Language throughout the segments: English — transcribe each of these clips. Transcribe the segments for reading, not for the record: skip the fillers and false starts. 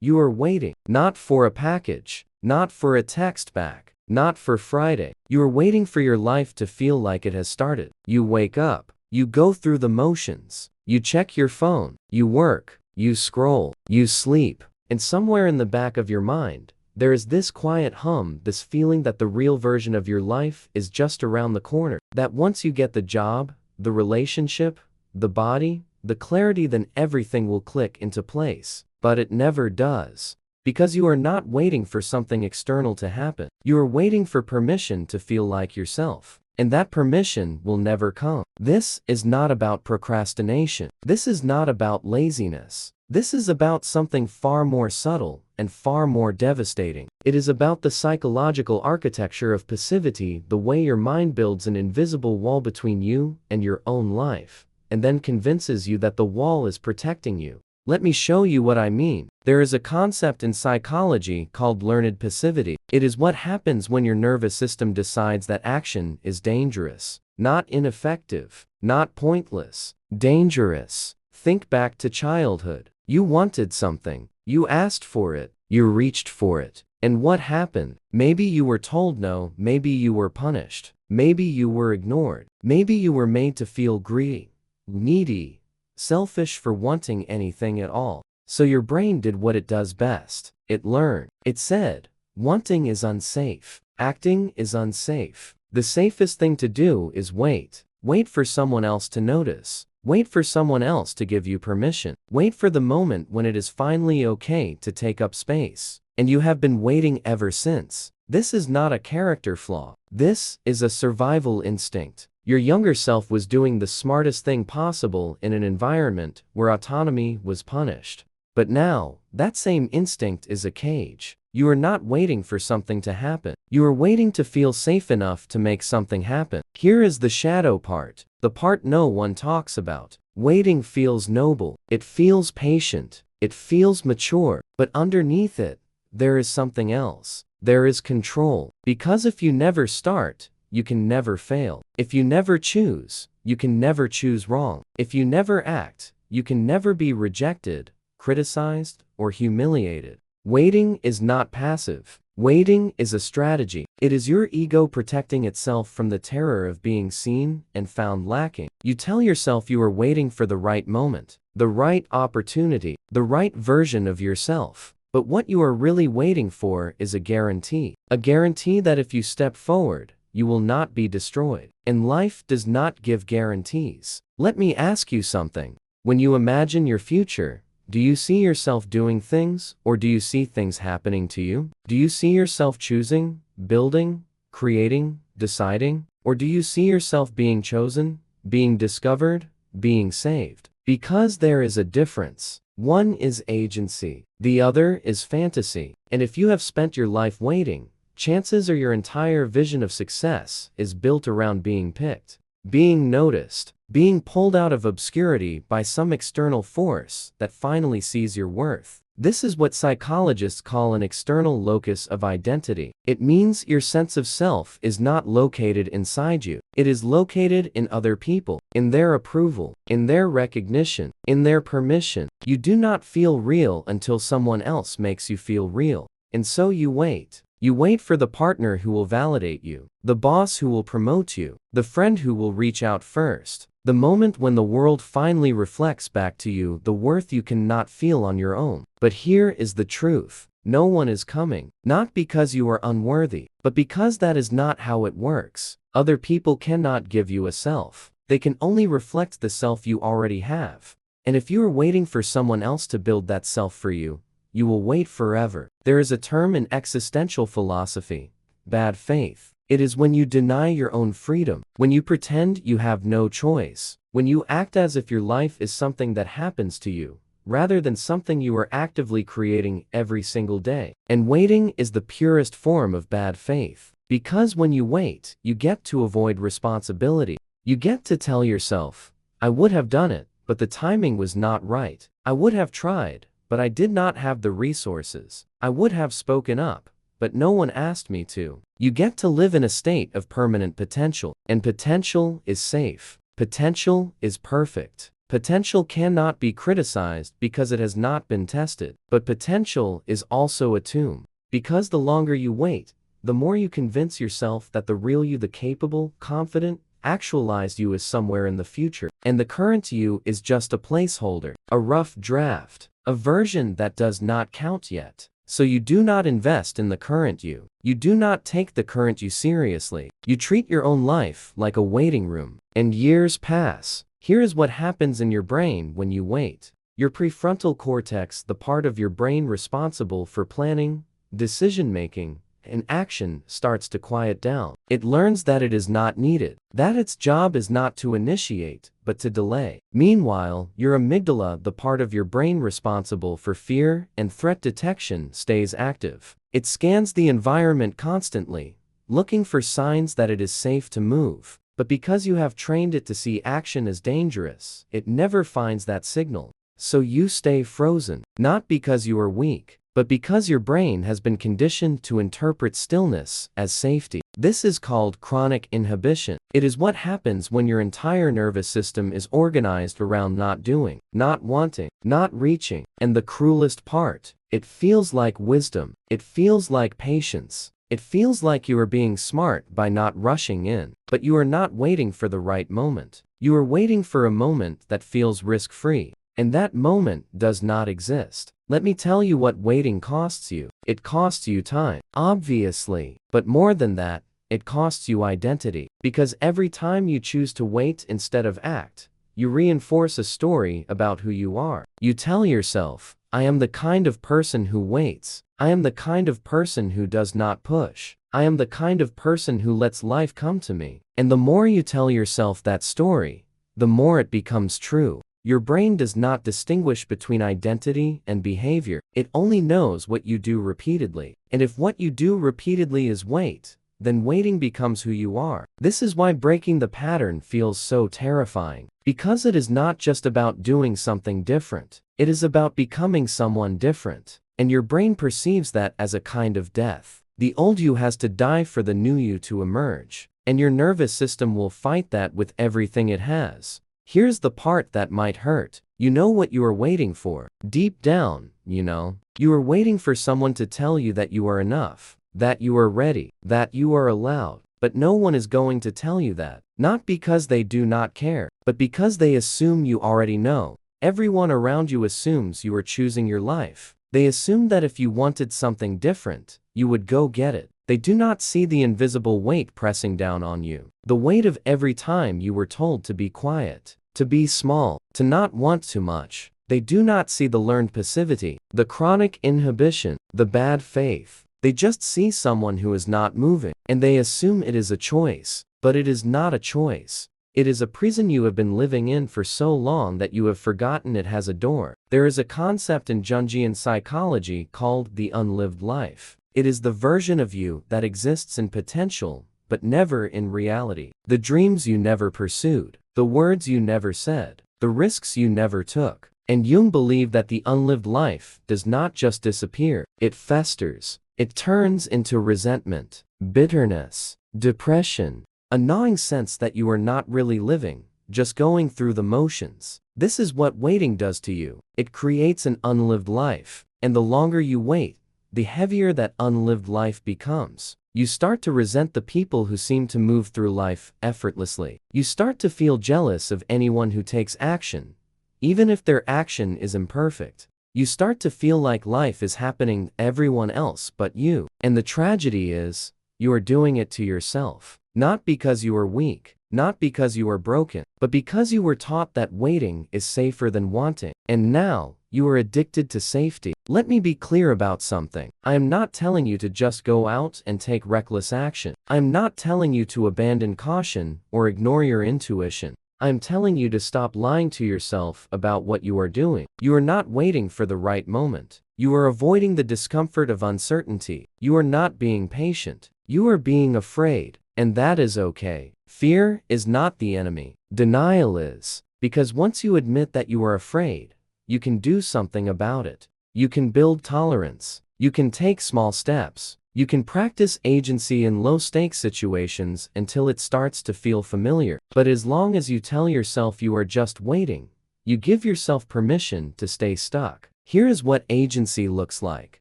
You are waiting, not for a package, not for a text back, not for Friday. You are waiting for your life to feel like it has started. You wake up, you go through the motions, you check your phone, you work, you scroll, you sleep, and somewhere in the back of your mind, there is this quiet hum, this feeling that the real version of your life is just around the corner. That once you get the job, the relationship, the body, the clarity, then everything will click into place. But it never does. Because you are not waiting for something external to happen. You are waiting for permission to feel like yourself. And that permission will never come. This is not about procrastination. This is not about laziness. This is about something far more subtle and far more devastating. It is about the psychological architecture of passivity, the way your mind builds an invisible wall between you and your own life, and then convinces you that the wall is protecting you. Let me show you what I mean. There is a concept in psychology called learned passivity. It is what happens when your nervous system decides that action is dangerous, not ineffective, not pointless, dangerous. Think back to childhood. You wanted something, you asked for it, you reached for it. And what happened? Maybe you were told no, maybe you were punished, maybe you were ignored, maybe you were made to feel greedy, needy, selfish for wanting anything at all. So your brain did what it does best. It learned. It said, wanting is unsafe. Acting is unsafe. The safest thing to do is wait. Wait for someone else to notice. Wait for someone else to give you permission. Wait for the moment when it is finally okay to take up space. And you have been waiting ever since. This is not a character flaw. This is a survival instinct. Your younger self was doing the smartest thing possible in an environment where autonomy was punished. But now, that same instinct is a cage. You are not waiting for something to happen. You are waiting to feel safe enough to make something happen. Here is the shadow part, the part no one talks about. Waiting feels noble. It feels patient. It feels mature. But underneath it, there is something else. There is control. Because if you never start, you can never fail. If you never choose, you can never choose wrong. If you never act, you can never be rejected, criticized, or humiliated. Waiting is not passive. Waiting is a strategy. It is your ego protecting itself from the terror of being seen and found lacking. You tell yourself you are waiting for the right moment, the right opportunity, the right version of yourself. But what you are really waiting for is a guarantee. A guarantee that if you step forward, you will not be destroyed. And life does not give guarantees. Let me ask you something. When you imagine your future, do you see yourself doing things, or do you see things happening to you? Do you see yourself choosing, building, creating, deciding? Or do you see yourself being chosen, being discovered, being saved? Because there is a difference. One is agency, the other is fantasy. And if you have spent your life waiting, chances are your entire vision of success is built around being picked, being noticed, being pulled out of obscurity by some external force that finally sees your worth. This is what psychologists call an external locus of identity. It means your sense of self is not located inside you. It is located in other people, in their approval, in their recognition, in their permission. You do not feel real until someone else makes you feel real. And so you wait. You wait for the partner who will validate you, the boss who will promote you, the friend who will reach out first. The moment when the world finally reflects back to you the worth you cannot feel on your own. But here is the truth. No one is coming. Not because you are unworthy, but because that is not how it works. Other people cannot give you a self. They can only reflect the self you already have. And if you are waiting for someone else to build that self for you, you will wait forever. There is a term in existential philosophy, bad faith. It is when you deny your own freedom, when you pretend you have no choice, when you act as if your life is something that happens to you, rather than something you are actively creating every single day. And waiting is the purest form of bad faith. Because when you wait, you get to avoid responsibility. You get to tell yourself, I would have done it, but the timing was not right. I would have tried, but I did not have the resources. I would have spoken up, but no one asked me to. You get to live in a state of permanent potential. And potential is safe. Potential is perfect. Potential cannot be criticized because it has not been tested. But potential is also a tomb. Because the longer you wait, the more you convince yourself that the real you, the capable, confident, actualized you is somewhere in the future. And the current you is just a placeholder, a rough draft, a version that does not count yet. So you do not invest in the current you. You do not take the current you seriously. You treat your own life like a waiting room. And years pass. Here is what happens in your brain when you wait. Your prefrontal cortex, the part of your brain responsible for planning, decision-making, and action, starts to quiet down. It learns that it is not needed, that its job is not to initiate, but to delay. Meanwhile, your amygdala, the part of your brain responsible for fear and threat detection, stays active. It scans the environment constantly, looking for signs that it is safe to move. But because you have trained it to see action as dangerous, it never finds that signal. So you stay frozen, not because you are weak, but because your brain has been conditioned to interpret stillness as safety. This is called chronic inhibition. It is what happens when your entire nervous system is organized around not doing, not wanting, not reaching. And the cruelest part, it feels like wisdom. It feels like patience. It feels like you are being smart by not rushing in, but you are not waiting for the right moment. You are waiting for a moment that feels risk-free, and that moment does not exist. Let me tell you what waiting costs you. It costs you time, obviously, but more than that, it costs you identity. Because every time you choose to wait instead of act, you reinforce a story about who you are. You tell yourself, I am the kind of person who waits. I am the kind of person who does not push. I am the kind of person who lets life come to me. And the more you tell yourself that story, the more it becomes true. Your brain does not distinguish between identity and behavior. It only knows what you do repeatedly. And if what you do repeatedly is wait, then waiting becomes who you are. This is why breaking the pattern feels so terrifying. Because it is not just about doing something different. It is about becoming someone different. And your brain perceives that as a kind of death. The old you has to die for the new you to emerge. And your nervous system will fight that with everything it has. Here's the part that might hurt. You know what you are waiting for. Deep down, you know. You are waiting for someone to tell you that you are enough, that you are ready, that you are allowed. But no one is going to tell you that. Not because they do not care, but because they assume you already know. Everyone around you assumes you are choosing your life. They assume that if you wanted something different, you would go get it. They do not see the invisible weight pressing down on you. The weight of every time you were told to be quiet, to be small, to not want too much. They do not see the learned passivity, the chronic inhibition, the bad faith. They just see someone who is not moving, and they assume it is a choice. But it is not a choice. It is a prison you have been living in for so long that you have forgotten it has a door. There is a concept in Jungian psychology called the unlived life. It is the version of you that exists in potential, but never in reality. The dreams you never pursued, the words you never said, the risks you never took. And Jung believed that the unlived life does not just disappear, it festers. It turns into resentment, bitterness, depression, a gnawing sense that you are not really living, just going through the motions. This is what waiting does to you. It creates an unlived life. And the longer you wait, the heavier that unlived life becomes. You start to resent the people who seem to move through life effortlessly. You start to feel jealous of anyone who takes action, even if their action is imperfect. You start to feel like life is happening to everyone else but you. And the tragedy is, you are doing it to yourself. Not because you are weak, not because you are broken, but because you were taught that waiting is safer than wanting. And now, you are addicted to safety. Let me be clear about something. I am not telling you to just go out and take reckless action. I am not telling you to abandon caution or ignore your intuition. I am telling you to stop lying to yourself about what you are doing. You are not waiting for the right moment. You are avoiding the discomfort of uncertainty. You are not being patient. You are being afraid. And that is okay. Fear is not the enemy. Denial is. Because once you admit that you are afraid, you can do something about it. You can build tolerance. You can take small steps. You can practice agency in low-stakes situations until it starts to feel familiar. But as long as you tell yourself you are just waiting, You give yourself permission to stay stuck. Here is what agency looks like.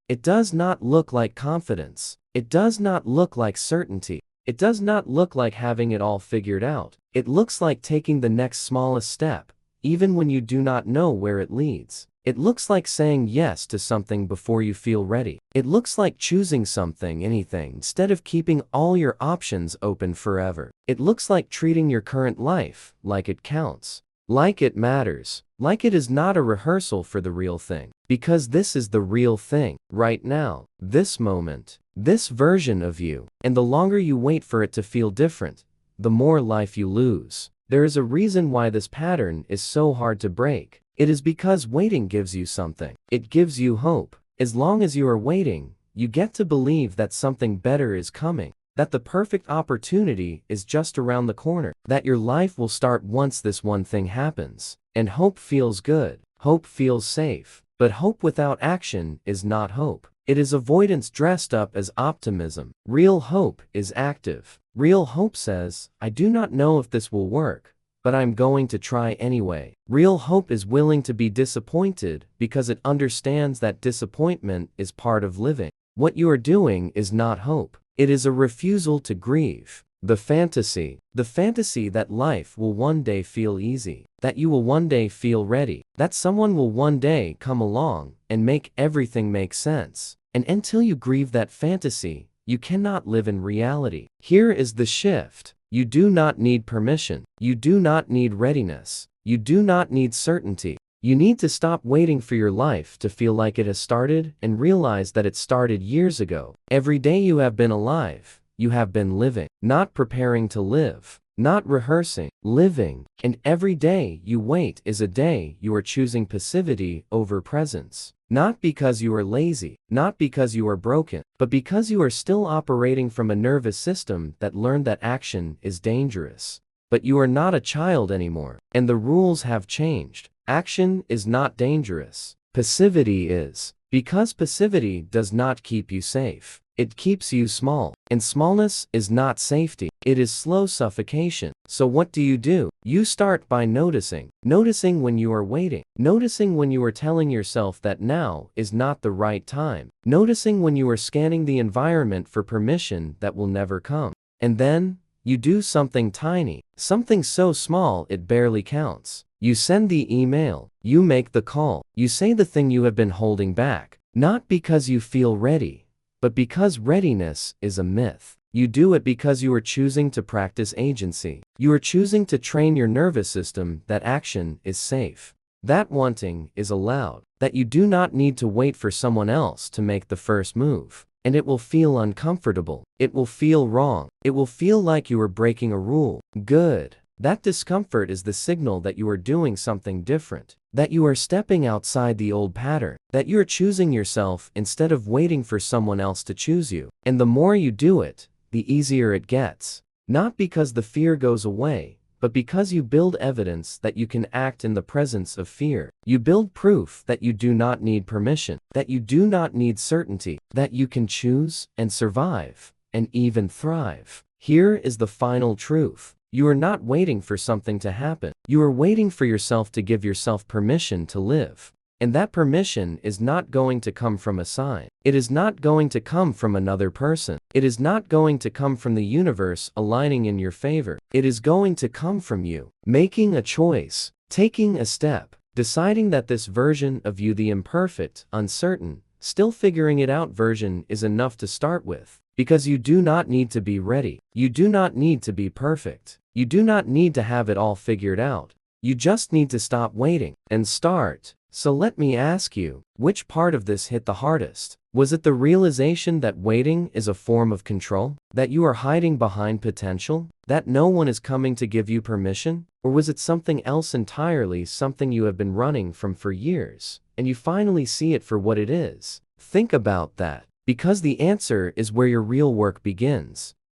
It does not look like confidence. It does not look like certainty. It does not look like having it all figured out. It looks like taking the next smallest step, even when you do not know where it leads. It looks like saying yes to something before you feel ready. It looks like choosing something, anything, instead of keeping all your options open forever. It looks like treating your current life like it counts, like it matters, like it is not a rehearsal for the real thing. Because this is the real thing, right now, this moment, this version of you. And the longer you wait for it to feel different, the more life you lose. There is a reason why this pattern is so hard to break. It is because waiting gives you something. It gives you hope. As long as you are waiting, you get to believe that something better is coming, that the perfect opportunity is just around the corner, that your life will start once this one thing happens. And hope feels good. Hope feels safe. But hope without action is not hope. It is avoidance dressed up as optimism. Real hope is active. Real hope says, I do not know if this will work, but I'm going to try anyway. Real hope is willing to be disappointed because it understands that disappointment is part of living. What you are doing is not hope. It is a refusal to grieve. The fantasy that life will one day feel easy, that you will one day feel ready, that someone will one day come along and make everything make sense. And until you grieve that fantasy, you cannot live in reality. Here is the shift. You do not need permission. You do not need readiness. You do not need certainty. You need to stop waiting for your life to feel like it has started and realize that it started years ago. Every day you have been alive, you have been living, not preparing to live, not rehearsing, living. And every day you wait is a day you are choosing passivity over presence. Not because you are lazy, not because you are broken, but because you are still operating from a nervous system that learned that action is dangerous. But you are not a child anymore, and the rules have changed. Action is not dangerous. Passivity is. Because passivity does not keep you safe. It keeps you small. And smallness is not safety. It is slow suffocation. So what do? You start by noticing. Noticing when you are waiting. Noticing when you are telling yourself that now is not the right time. Noticing when you are scanning the environment for permission that will never come. And then, you do something tiny. Something so small it barely counts. You send the email. You make the call. You say the thing you have been holding back. Not because you feel ready, but because readiness is a myth. You do it because you are choosing to practice agency. You are choosing to train your nervous system that action is safe, that wanting is allowed, that you do not need to wait for someone else to make the first move. And it will feel uncomfortable. It will feel wrong. It will feel like you are breaking a rule. Good. That discomfort is the signal that you are doing something different, that you are stepping outside the old pattern, that you are choosing yourself instead of waiting for someone else to choose you. And the more you do it, the easier it gets. Not because the fear goes away, but because you build evidence that you can act in the presence of fear. You build proof that you do not need permission, that you do not need certainty, that you can choose and survive and even thrive. Here is the final truth. You are not waiting for something to happen. You are waiting for yourself to give yourself permission to live. And that permission is not going to come from a sign. It is not going to come from another person. It is not going to come from the universe aligning in your favor. It is going to come from you making a choice, taking a step, deciding that this version of you, the imperfect, uncertain, still figuring it out version, is enough to start with. Because you do not need to be ready. You do not need to be perfect. You do not need to have it all figured out. You just need to stop waiting and start. So let me ask you, which part of this hit the hardest? Was it the realization that waiting is a form of control? That you are hiding behind potential? That no one is coming to give you permission? Or was it something else entirely, something you have been running from for years, and you finally see it for what it is? Think about that. Because the answer is where your real work begins.